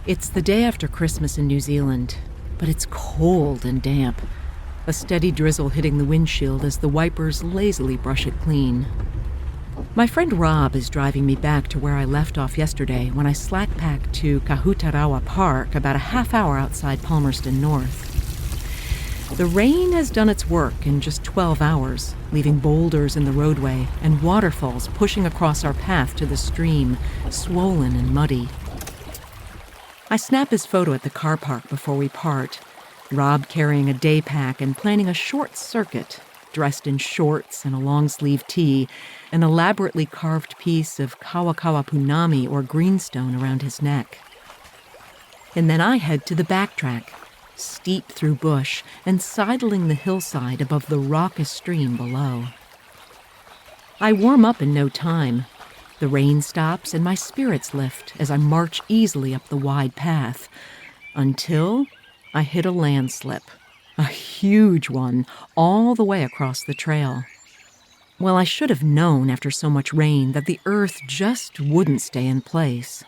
It's the day after Christmas in New Zealand, but it's cold and damp. A steady drizzle hitting the windshield as the wipers lazily brush it clean. My friend Rob is driving me back to where I left off yesterday when I slack-packed to Araroa Park about a half hour outside Palmerston North. The rain has done its work in just 12 hours, leaving boulders in the roadway and waterfalls pushing across our path to the stream, swollen and muddy. I snap his photo at the car park before we part, Rob carrying a day pack and planning a short circuit, dressed in shorts and a long-sleeve tee, an elaborately carved piece of kawakawa punami or greenstone around his neck. And then I head to the backtrack, steep through bush and sidling the hillside above the raucous stream below. I warm up in no time. The rain stops and my spirits lift as I march easily up the wide path, until I hit a landslip, a huge one, all the way across the trail. Well, I should have known after so much rain that the earth just wouldn't stay in place.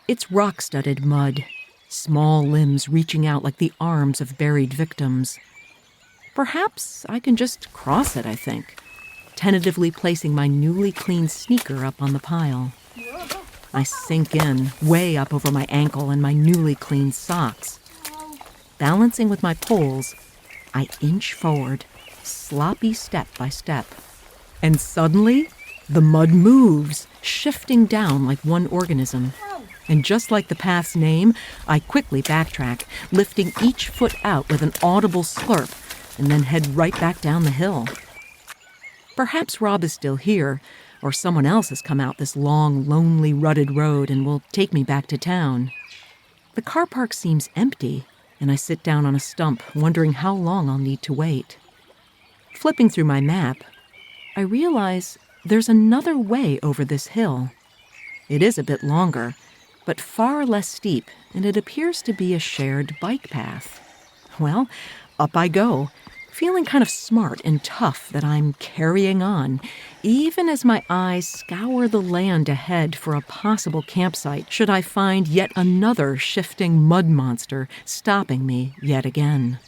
It's rock-studded mud, small limbs reaching out like the arms of buried victims. Perhaps I can just cross it, I think, tentatively placing my newly cleaned sneaker up on the pile. I sink in, way up over my ankle and my newly cleaned socks. Balancing with my poles, I inch forward, sloppy step by step. And suddenly, the mud moves, shifting down like one organism. And just like the path's name, I quickly backtrack, lifting each foot out with an audible slurp, and then head right back down the hill. Perhaps Rob is still here, or someone else has come out this long, lonely, rutted road and will take me back to town. The car park seems empty, and I sit down on a stump, wondering how long I'll need to wait. Flipping through my map, I realize there's another way over this hill. It is a bit longer, but far less steep, and it appears to be a shared bike path. Well, up I go, feeling kind of smart and tough that I'm carrying on, even as my eyes scour the land ahead for a possible campsite should I find yet another shifting mud monster stopping me yet again.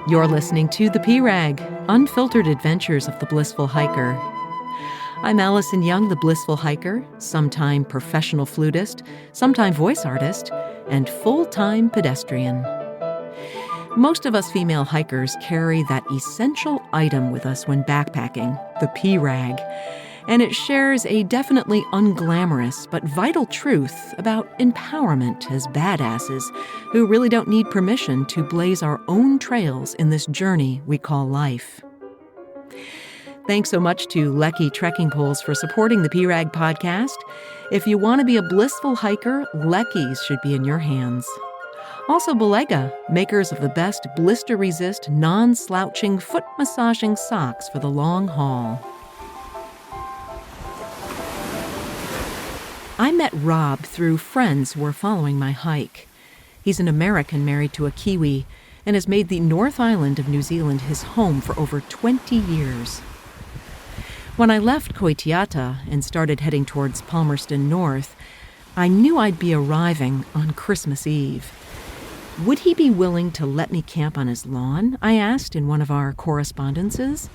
You're listening to The P-Rag, Unfiltered Adventures of the Blissful Hiker. I'm Allison Young, the Blissful Hiker, sometime professional flutist, sometime voice artist, and full-time pedestrian. Most of us female hikers carry that essential item with us when backpacking, the P-Rag, and it shares a definitely unglamorous but vital truth about empowerment as badasses who really don't need permission to blaze our own trails in this journey we call life. Thanks so much to Lecky Trekking Poles for supporting the P-Rag podcast. If you want to be a blissful hiker, Lecky's should be in your hands. Also Belega, makers of the best blister-resist, non-slouching, foot-massaging socks for the long haul. I met Rob through friends who were following my hike. He's an American married to a Kiwi and has made the North Island of New Zealand his home for over 20 years. When I left Koitiata and started heading towards Palmerston North, I knew I'd be arriving on Christmas Eve. Would he be willing to let me camp on his lawn? I asked in one of our correspondences.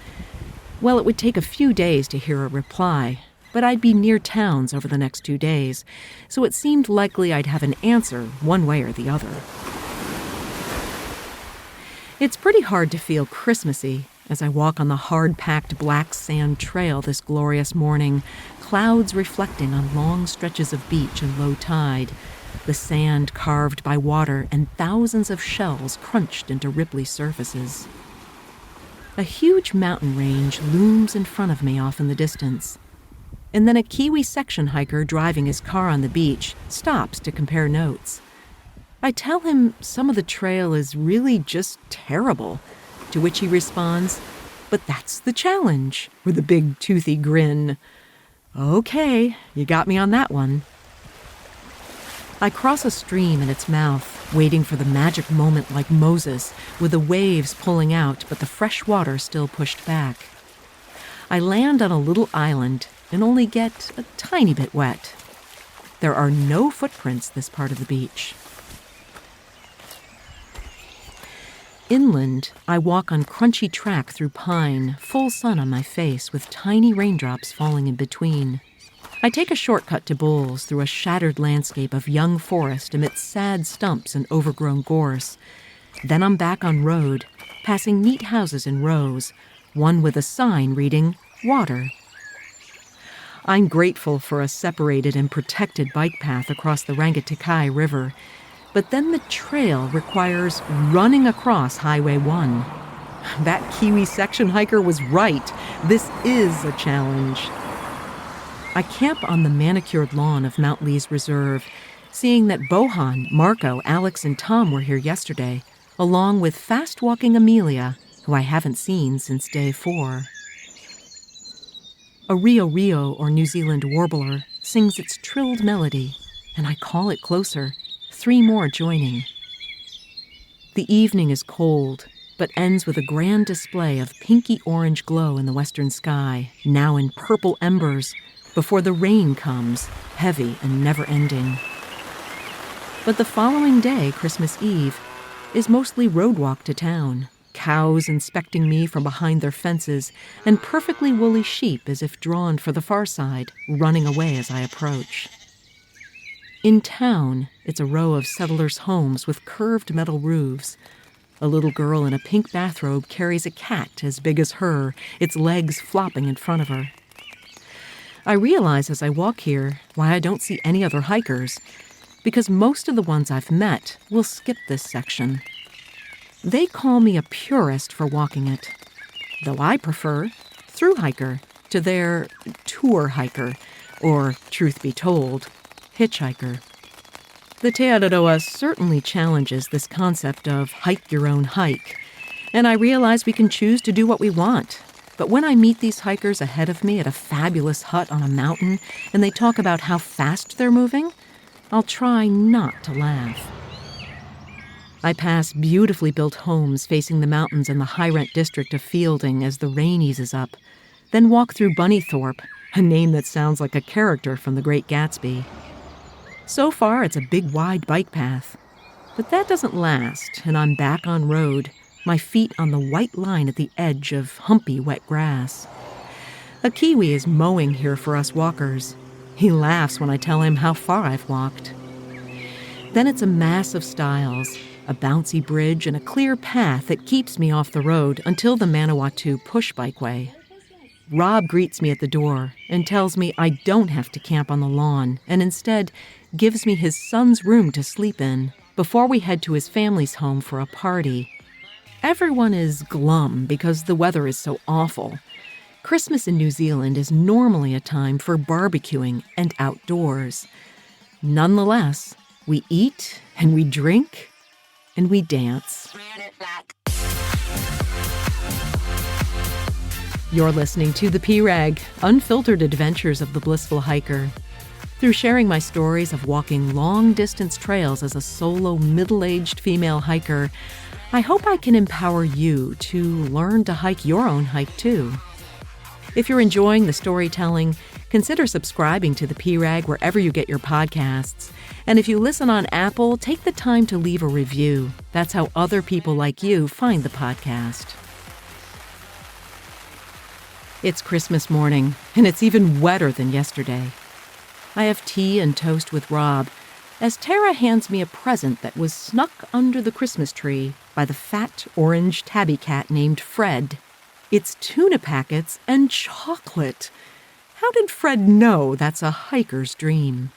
Well, it would take a few days to hear a reply, but I'd be near towns over the next 2 days, so it seemed likely I'd have an answer one way or the other. It's pretty hard to feel Christmassy as I walk on the hard-packed black sand trail this glorious morning, clouds reflecting on long stretches of beach and low tide, the sand carved by water and thousands of shells crunched into ripply surfaces. A huge mountain range looms in front of me off in the distance, and then a Kiwi section hiker driving his car on the beach stops to compare notes. I tell him some of the trail is really just terrible, to which he responds, "But that's the challenge," with a big toothy grin. Okay, you got me on that one. I cross a stream in its mouth, waiting for the magic moment like Moses, with the waves pulling out but the fresh water still pushed back. I land on a little island and only get a tiny bit wet. There are no footprints this part of the beach. Inland, I walk on crunchy track through pine, full sun on my face with tiny raindrops falling in between. I take a shortcut to Bulls through a shattered landscape of young forest amidst sad stumps and overgrown gorse. Then I'm back on road, passing neat houses in rows, one with a sign reading, "Water." I'm grateful for a separated and protected bike path across the Rangatikai River, but then the trail requires running across Highway 1. That Kiwi section hiker was right. This is a challenge. I camp on the manicured lawn of Mount Lee's Reserve, seeing that Bohan, Marco, Alex, and Tom were here yesterday, along with fast-walking Amelia, who I haven't seen since day 4. A Rio Rio, or New Zealand warbler, sings its trilled melody, and I call it closer, 3 more joining. The evening is cold, but ends with a grand display of pinky-orange glow in the western sky, now in purple embers, before the rain comes, heavy and never-ending. But the following day, Christmas Eve, is mostly road walk to town, cows inspecting me from behind their fences, and perfectly woolly sheep as if drawn for the far side, running away as I approach. In town, it's a row of settlers' homes with curved metal roofs. A little girl in a pink bathrobe carries a cat as big as her, its legs flopping in front of her. I realize as I walk here why I don't see any other hikers, because most of the ones I've met will skip this section. They call me a purist for walking it, though I prefer through hiker to their tour hiker, or, truth be told, hitchhiker. The Te Araroa certainly challenges this concept of hike your own hike, and I realize we can choose to do what we want. But when I meet these hikers ahead of me at a fabulous hut on a mountain and they talk about how fast they're moving, I'll try not to laugh. I pass beautifully built homes facing the mountains in the high-rent district of Fielding as the rain eases up, then walk through Bunnythorpe, a name that sounds like a character from The Great Gatsby. So far, it's a big, wide bike path. But that doesn't last, and I'm back on road, my feet on the white line at the edge of humpy, wet grass. A Kiwi is mowing here for us walkers. He laughs when I tell him how far I've walked. Then it's a mass of stiles, a bouncy bridge, and a clear path that keeps me off the road until the Manawatu push bikeway. Rob greets me at the door and tells me I don't have to camp on the lawn, and instead gives me his son's room to sleep in before we head to his family's home for a party. Everyone is glum because the weather is so awful. Christmas in New Zealand is normally a time for barbecuing and outdoors. Nonetheless, we eat and we drink and we dance. You're listening to The P-Rag, unfiltered adventures of the blissful hiker. Through sharing my stories of walking long-distance trails as a solo, middle-aged female hiker, I hope I can empower you to learn to hike your own hike, too. If you're enjoying the storytelling, consider subscribing to The P-Rag wherever you get your podcasts. And if you listen on Apple, take the time to leave a review. That's how other people like you find the podcast. It's Christmas morning, and it's even wetter than yesterday. I have tea and toast with Rob, as Tara hands me a present that was snuck under the Christmas tree by the fat orange tabby cat named Fred. It's tuna packets and chocolate. How did Fred know that's a hiker's dream?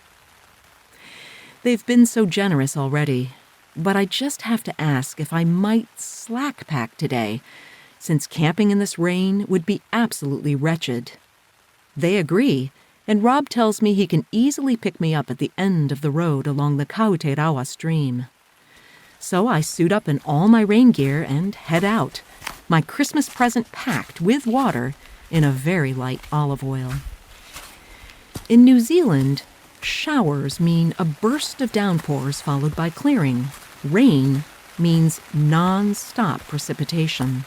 They've been so generous already, but I just have to ask if I might slack pack today, since camping in this rain would be absolutely wretched. They agree, and Rob tells me he can easily pick me up at the end of the road along the Kauterawa stream. So I suit up in all my rain gear and head out, my Christmas present packed with water in a very light olive oil. In New Zealand, showers mean a burst of downpours followed by clearing. Rain means non-stop precipitation.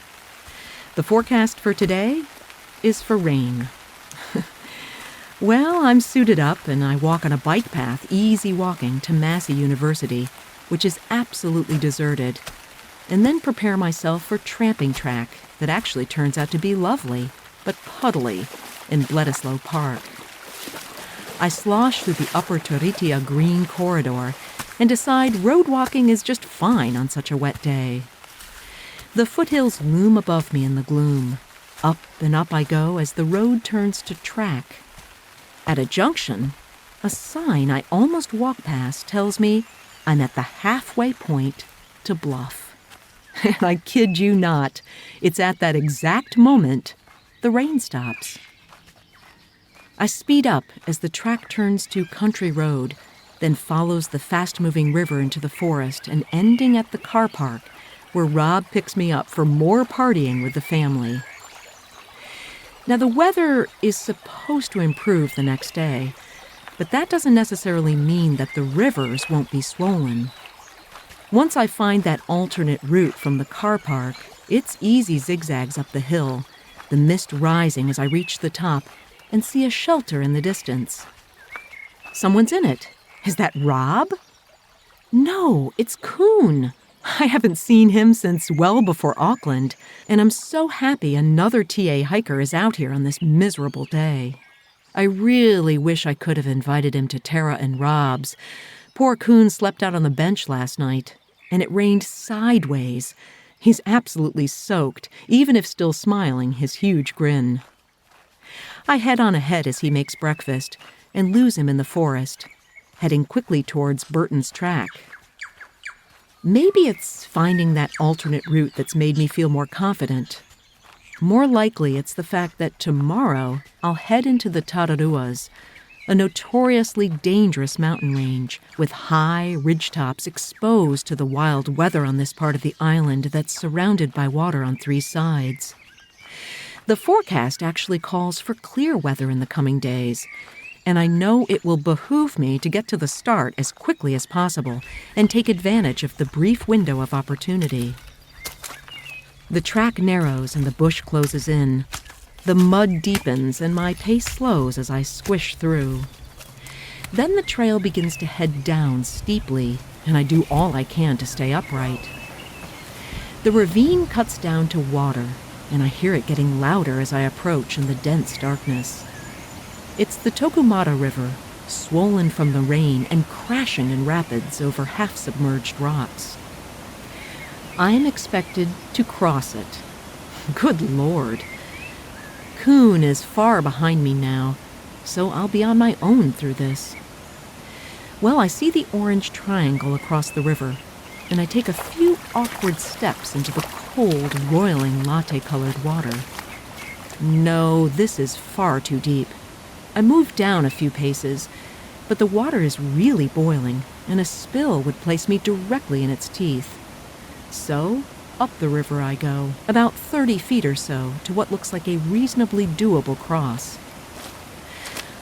The forecast for today? is for rain. Well, I'm suited up and I walk on a bike path, easy walking, to Massey University, which is absolutely deserted, and then prepare myself for tramping track that actually turns out to be lovely, but puddly, in Bledisloe Park. I slosh through the Upper Toritia green corridor and decide road walking is just fine on such a wet day. The foothills loom above me in the gloom. Up and up I go as the road turns to track. At a junction, a sign I almost walk past tells me I'm at the halfway point to Bluff. And I kid you not, it's at that exact moment the rain stops. I speed up as the track turns to country road, then follows the fast-moving river into the forest and ending at the car park where Rob picks me up for more partying with the family. Now, the weather is supposed to improve the next day, but that doesn't necessarily mean that the rivers won't be swollen. Once I find that alternate route from the car park, it's easy zigzags up the hill, the mist rising as I reach the top and see a shelter in the distance. Someone's in it. Is that Rob? No, it's Coon. I haven't seen him since well before Auckland, and I'm so happy another TA hiker is out here on this miserable day. I really wish I could have invited him to Tara and Rob's. Poor Coon slept out on the bench last night, and it rained sideways. He's absolutely soaked, even if still smiling his huge grin. I head on ahead as he makes breakfast and lose him in the forest, heading quickly towards Burton's track. Maybe it's finding that alternate route that's made me feel more confident. More likely, it's the fact that tomorrow I'll head into the Tararuas, a notoriously dangerous mountain range with high ridgetops exposed to the wild weather on this part of the island that's surrounded by water on 3 sides. The forecast actually calls for clear weather in the coming days, and I know it will behoove me to get to the start as quickly as possible and take advantage of the brief window of opportunity. The track narrows and the bush closes in. The mud deepens and my pace slows as I squish through. Then the trail begins to head down steeply, and I do all I can to stay upright. The ravine cuts down to water, and I hear it getting louder as I approach in the dense darkness. It's the Tokumata River, swollen from the rain and crashing in rapids over half-submerged rocks. I am expected to cross it. Good Lord. Coon is far behind me now, so I'll be on my own through this. Well, I see the orange triangle across the river, and I take a few awkward steps into the cold, roiling latte-colored water. No, this is far too deep. I move down a few paces, but the water is really boiling, and a spill would place me directly in its teeth. So, up the river I go, about 30 feet or so, to what looks like a reasonably doable cross.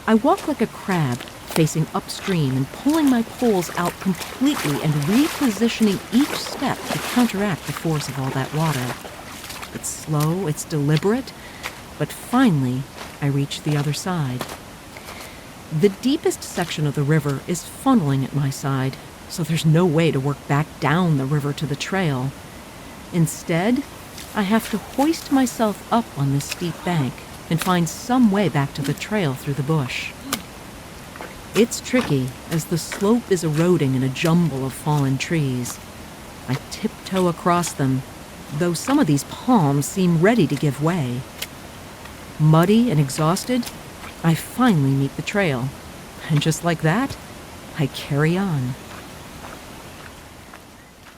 I walk like a crab, facing upstream and pulling my poles out completely and repositioning each step to counteract the force of all that water. It's slow, it's deliberate, but finally, I reach the other side. The deepest section of the river is funneling at my side, so there's no way to work back down the river to the trail. Instead, I have to hoist myself up on this steep bank and find some way back to the trail through the bush. It's tricky, as the slope is eroding in a jumble of fallen trees. I tiptoe across them, though some of these palms seem ready to give way. Muddy and exhausted, I finally meet the trail, and just like that, I carry on.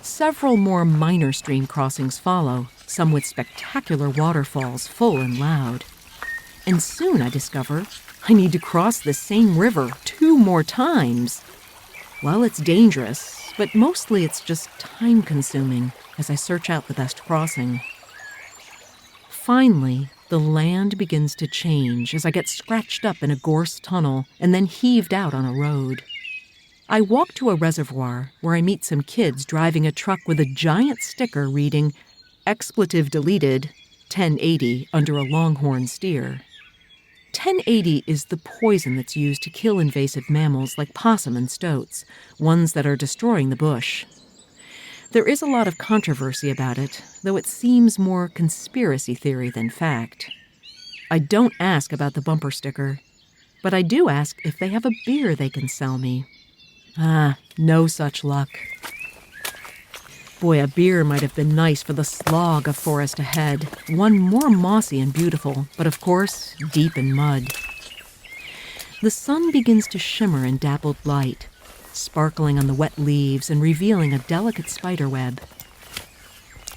Several more minor stream crossings follow, some with spectacular waterfalls full and loud. And soon I discover I need to cross the same river 2 more times. Well, it's dangerous, but mostly it's just time-consuming as I search out the best crossing. Finally, the land begins to change as I get scratched up in a gorse tunnel and then heaved out on a road. I walk to a reservoir where I meet some kids driving a truck with a giant sticker reading, "Expletive deleted," 1080 under a longhorn steer. 1080 is the poison that's used to kill invasive mammals like possum and stoats, ones that are destroying the bush. There is a lot of controversy about it, though it seems more conspiracy theory than fact. I don't ask about the bumper sticker, but I do ask if they have a beer they can sell me. No such luck. Boy, a beer might have been nice for the slog of forest ahead, one more mossy and beautiful, but of course, deep in mud. The sun begins to shimmer in dappled light, sparkling on the wet leaves and revealing a delicate spiderweb.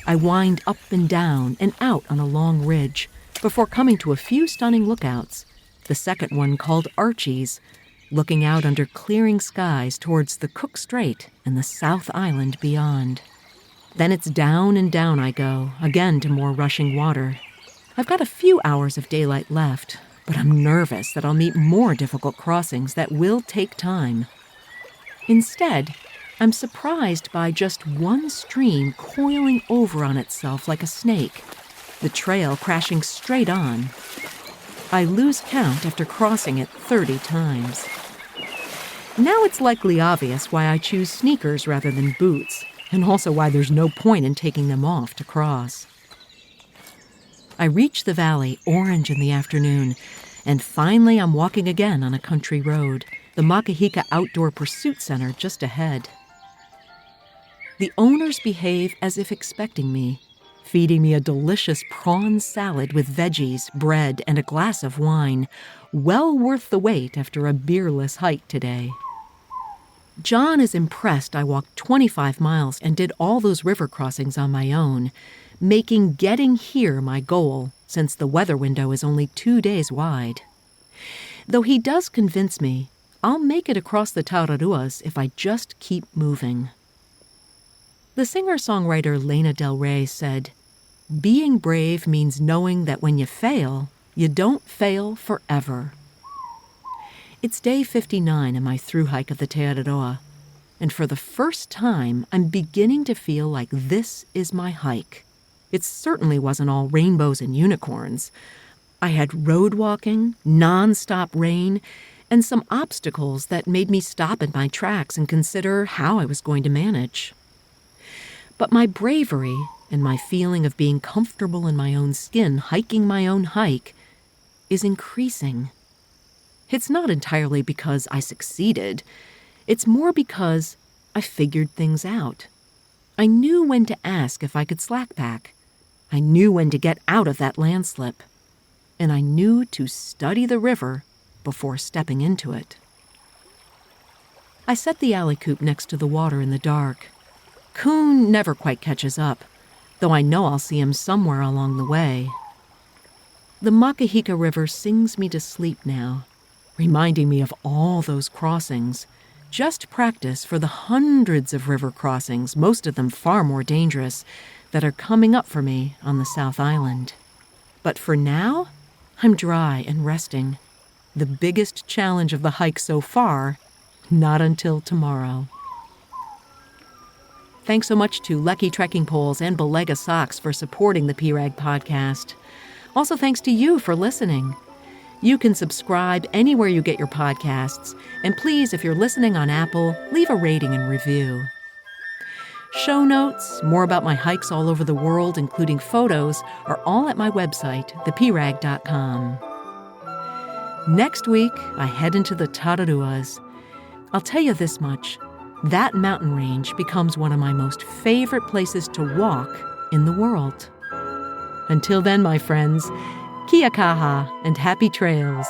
I wind up and down and out on a long ridge before coming to a few stunning lookouts, the second one called Archie's, looking out under clearing skies towards the Cook Strait and the South Island beyond. Then it's down and down I go, again to more rushing water. I've got a few hours of daylight left, but I'm nervous that I'll meet more difficult crossings that will take time. Instead, I'm surprised by just one stream coiling over on itself like a snake, the trail crashing straight on. I lose count after crossing it 30 times. Now it's likely obvious why I choose sneakers rather than boots, and also why there's no point in taking them off to cross. I reach the valley, orange in the afternoon, and finally I'm walking again on a country road, the Makahika Outdoor Pursuit Center just ahead. The owners behave as if expecting me, feeding me a delicious prawn salad with veggies, bread, and a glass of wine, well worth the wait after a beerless hike today. John is impressed I walked 25 miles and did all those river crossings on my own, making getting here my goal since the weather window is only 2 days wide. Though he does convince me I'll make it across the Araroas if I just keep moving. The singer-songwriter Lana Del Rey said, "Being brave means knowing that when you fail, you don't fail forever." It's day 59 in my through hike of the Araroa, and for the first time, I'm beginning to feel like this is my hike. It certainly wasn't all rainbows and unicorns. I had road walking, non-stop rain, and some obstacles that made me stop in my tracks and consider how I was going to manage. But my bravery and my feeling of being comfortable in my own skin hiking my own hike is increasing. It's not entirely because I succeeded. It's more because I figured things out. I knew when to ask if I could slack pack. I knew when to get out of that landslip. And I knew to study the river before stepping into it. I set the alley coop next to the water in the dark. Coon never quite catches up, though I know I'll see him somewhere along the way. The Makahika River sings me to sleep now, reminding me of all those crossings, just practice for the hundreds of river crossings, most of them far more dangerous, that are coming up for me on the South Island. But for now, I'm dry and resting. The biggest challenge of the hike so far, not until tomorrow. Thanks so much to Lucky Trekking Poles and Belega Socks for supporting the PRAG podcast. Also thanks to you for listening. You can subscribe anywhere you get your podcasts, and please, if you're listening on Apple, leave a rating and review. Show notes, more about my hikes all over the world, including photos, are all at my website, theprag.com. Next week, I head into the Araroas. I'll tell you this much. That mountain range becomes one of my most favorite places to walk in the world. Until then, my friends, kia kaha and happy trails.